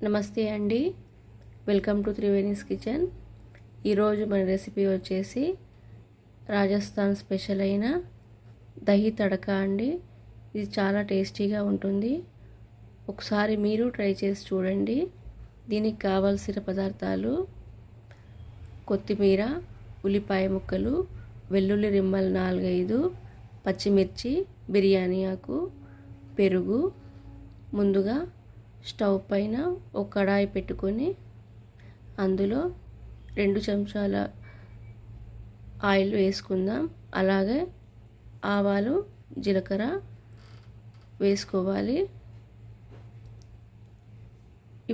నమస్తే అండి. Welcome to Triveni's kitchen. ఈరోజు మన రెసిపీ వచ్చేసి రాజస్థాన్ స్పెషల్ అయిన దహి తడకా అండి. ఇది చాలా టేస్టీగా ఉంటుంది. ఒకసారి మీరు ట్రై చేసి చూడండి. దీనికి కావాల్సిన పదార్థాలు: కొత్తిమీర, ఉల్లిపాయ ముక్కలు, వెల్లుల్లి రిమ్మలు 4-5, పచ్చిమిర్చి, బిర్యానీ ఆకు, పెరుగు. ముందుగా స్టవ్ పైన ఒక కడాయి పెట్టుకొని అందులో 2 చెంచాల ఆయిల్ వేసుకుందాం. అలాగే ఆవాలు, జీలకర్ర వేసుకోవాలి.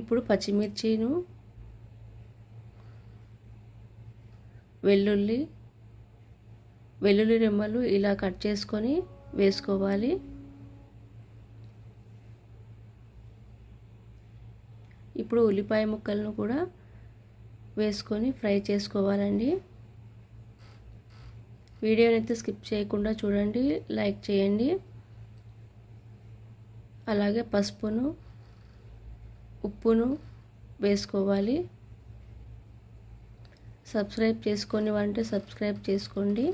ఇప్పుడు పచ్చిమిర్చిను, వెల్లుల్లి రెమ్మలు ఇలా కట్ చేసుకొని వేసుకోవాలి. ఇప్పుడు ఉల్లిపాయ ముక్కలను కూడా వేసుకొని ఫ్రై చేసుకోవాలండి. వీడియోని అయితే స్కిప్ చేయకుండా చూడండి, లైక్ చేయండి. అలాగే పసుపును, ఉప్పును వేసుకోవాలి. సబ్స్క్రైబ్ చేసుకొని అంటే సబ్స్క్రైబ్ చేసుకోండి.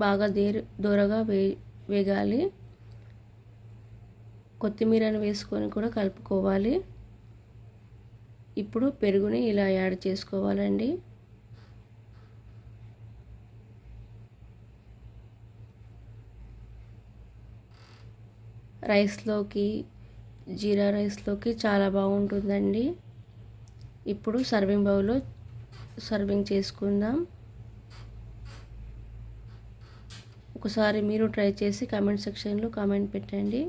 బాగా దూరగా వేగాలి. కొత్తిమీరను వేసుకొని కూడా కలుపుకోవాలి. ఇప్పుడు పెరుగుని ఇలా యాడ్ చేసుకోవాలండి. రైస్లోకి, జీరా రైస్లోకి చాలా బాగుంటుందండి. ఇప్పుడు సర్వింగ్ బౌల్లో సర్వింగ్ చేసుకుందాం. ఒకసారి మీరు ట్రై చేసి కామెంట్ సెక్షన్లో కామెంట్ పెట్టండి.